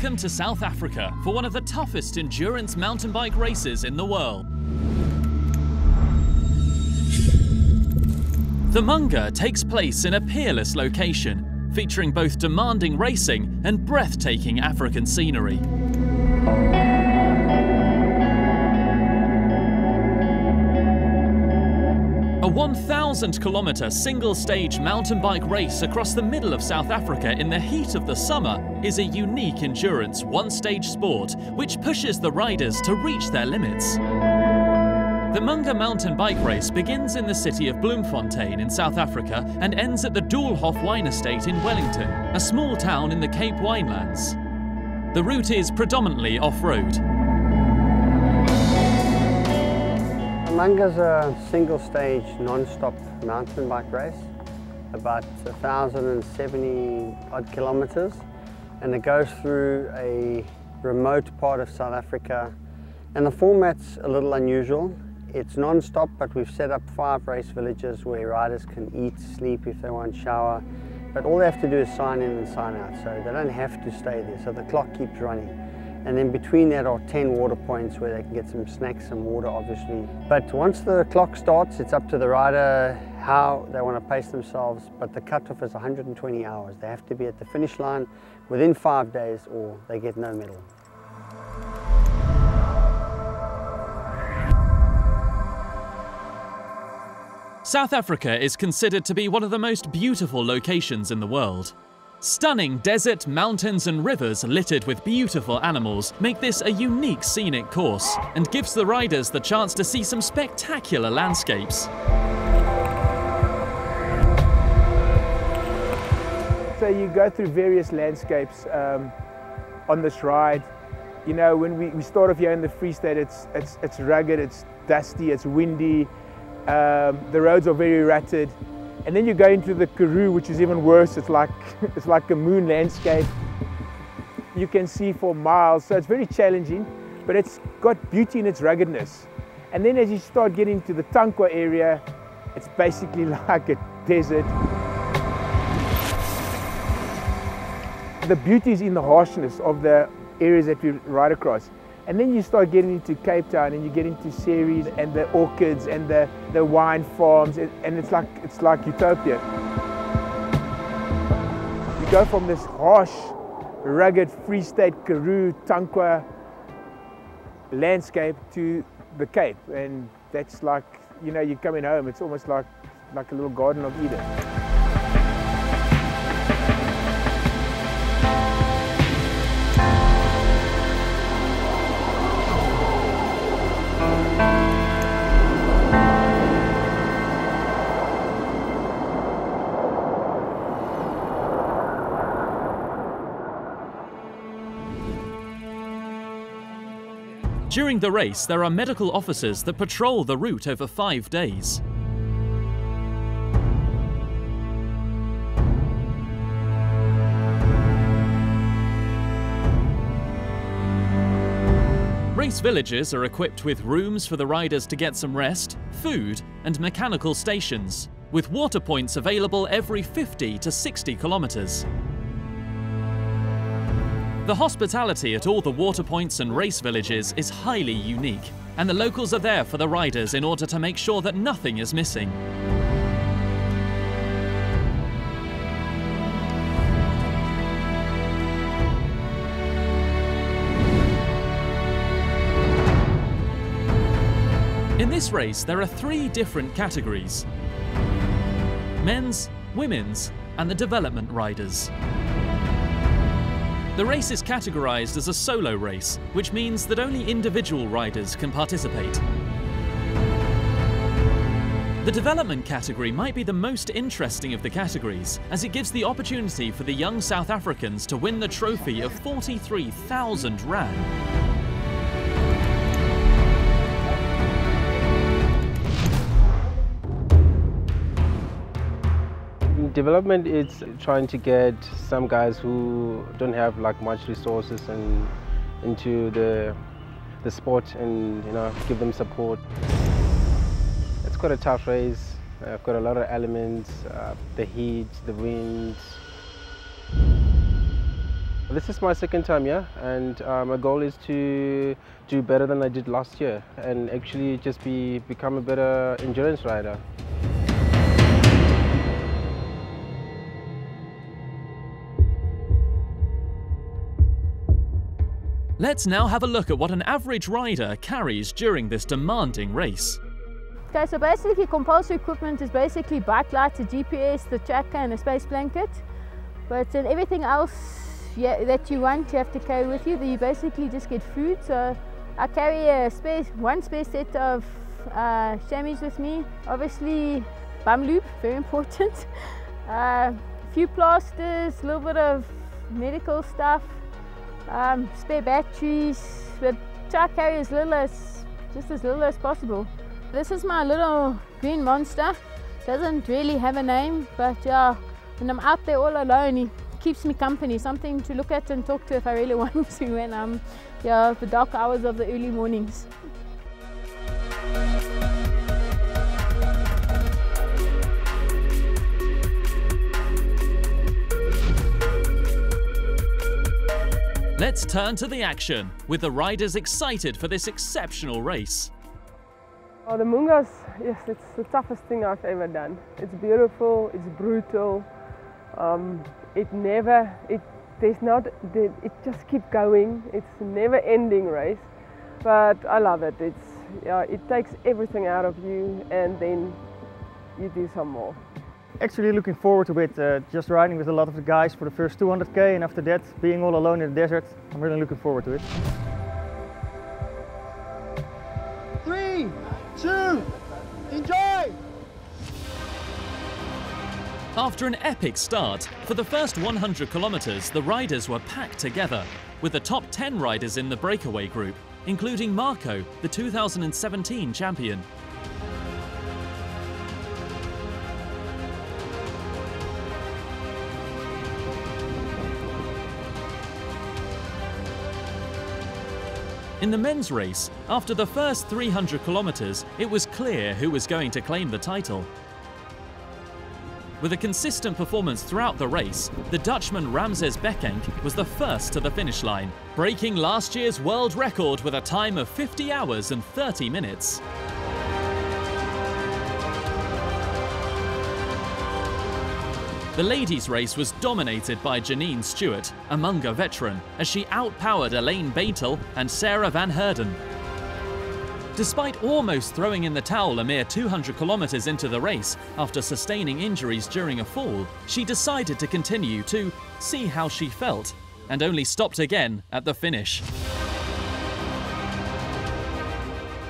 Welcome to South Africa for one of the toughest endurance mountain bike races in the world. The Munga takes place in a peerless location, featuring both demanding racing and breathtaking African scenery. A 1,000-kilometre single-stage mountain bike race across the middle of South Africa in the heat of the summer is a unique endurance one-stage sport which pushes the riders to reach their limits. The Munga mountain bike race begins in the city of Bloemfontein in South Africa and ends at the Doolhof Wine Estate in Wellington, a small town in the Cape Winelands. The route is predominantly off-road. Munga's a single-stage, non-stop mountain bike race, about 1,070 odd kilometers, and it goes through a remote part of South Africa. And the format's a little unusual. It's non-stop, but we've set up 5 race villages where riders can eat, sleep if they want, shower. But all they have to do is sign in and sign out, so they don't have to stay there, so the clock keeps running. And then between that are 10 water points where they can get some snacks, some water obviously. But once the clock starts, it's up to the rider how they want to pace themselves, but the cutoff is 120 hours. They have to be at the finish line within 5 days or they get no medal. South Africa is considered to be one of the most beautiful locations in the world. Stunning desert, mountains and rivers littered with beautiful animals make this a unique scenic course and gives the riders the chance to see some spectacular landscapes. So you go through various landscapes on this ride. You know, when we start off here in the Free State, it's rugged, it's dusty, it's windy. The roads are very rutted. And then you go into the Karoo, which is even worse. It's like a moon landscape. You can see for miles, so it's very challenging, but it's got beauty in its ruggedness. And then as you start getting to the Tankwa area, it's basically like a desert. The beauty is in the harshness of the areas that we ride across. And then you start getting into Cape Town and you get into Ceres and the orchids and the wine farms, and it's like utopia. You go from this harsh, rugged Free State, Karoo, Tankwa landscape to the Cape, and that's like, you know, you're coming home. It's almost like a little Garden of Eden. During the race, there are medical officers that patrol the route over 5 days. Race villages are equipped with rooms for the riders to get some rest, food, and mechanical stations, with water points available every 50 to 60 kilometers. The hospitality at all the water points and race villages is highly unique, and the locals are there for the riders in order to make sure that nothing is missing. In this race, there are 3 different categories: men's, women's, and the development riders. The race is categorized as a solo race, which means that only individual riders can participate. The development category might be the most interesting of the categories, as it gives the opportunity for the young South Africans to win the trophy of 43,000 rand. Development is trying to get some guys who don't have like much resources and into the sport, and you know, give them support. It's quite a tough race. I've got a lot of elements, the heat, the wind. This is my second time here, and my goal is to do better than I did last year and actually just become a better endurance rider. Let's now have a look at what an average rider carries during this demanding race. Okay, so basically compulsory equipment is basically bike lights, a GPS, the tracker and a space blanket. But in everything else that you want, you have to carry with you. You basically just get food. So I carry one spare set of chamois with me. Obviously bum lube, very important. A few plasters, a little bit of medical stuff, spare batteries. But try to carry just as little as possible. This is my little green monster. Doesn't really have a name, but yeah, when I'm out there all alone, he keeps me company, something to look at and talk to if I really want to when I'm the dark hours of the early mornings. Let's turn to the action, with the riders excited for this exceptional race. Oh, the Mungas, yes, it's the toughest thing I've ever done. It's beautiful, it's brutal. It just keeps going. It's a never-ending race, but I love it. It takes everything out of you, and then you do some more. Actually looking forward to it, just riding with a lot of the guys for the first 200k, and after that being all alone in the desert. I'm really looking forward to it. 3, 2, enjoy! After an epic start, for the first 100 kilometers, the riders were packed together, with the top 10 riders in the breakaway group, including Marco, the 2017 champion. In the men's race, after the first 300 kilometers, it was clear who was going to claim the title. With a consistent performance throughout the race, the Dutchman Ramses Bekkenk was the first to the finish line, breaking last year's world record with a time of 50 hours and 30 minutes. The ladies' race was dominated by Janine Stewart, a Munga veteran, as she outpowered Elaine Beitel and Sarah van Herden. Despite almost throwing in the towel a mere 200 kilometers into the race after sustaining injuries during a fall, she decided to continue to see how she felt, and only stopped again at the finish.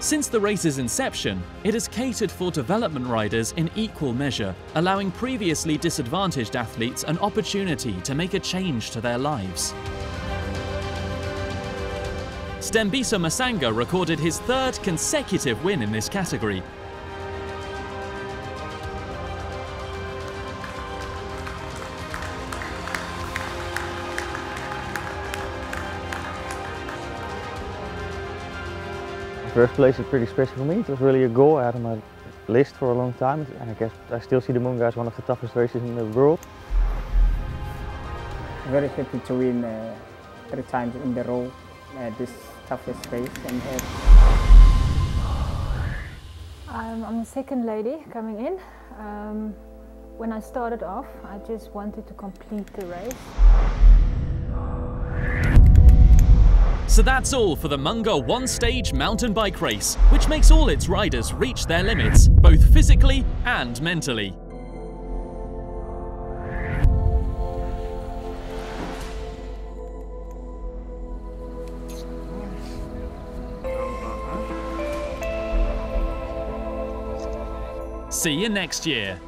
Since the race's inception, it has catered for development riders in equal measure, allowing previously disadvantaged athletes an opportunity to make a change to their lives. Stembiso Masanga recorded his third consecutive win in this category. First place is pretty special for me. It was really a goal I had on my list for a long time, and I guess I still see the Munga as one of the toughest races in the world. Very happy to win 3 times in a row this toughest race. And I'm the second lady coming in. When I started off, I just wanted to complete the race. So that's all for the Munga one-stage mountain bike race, which makes all its riders reach their limits, both physically and mentally. See you next year.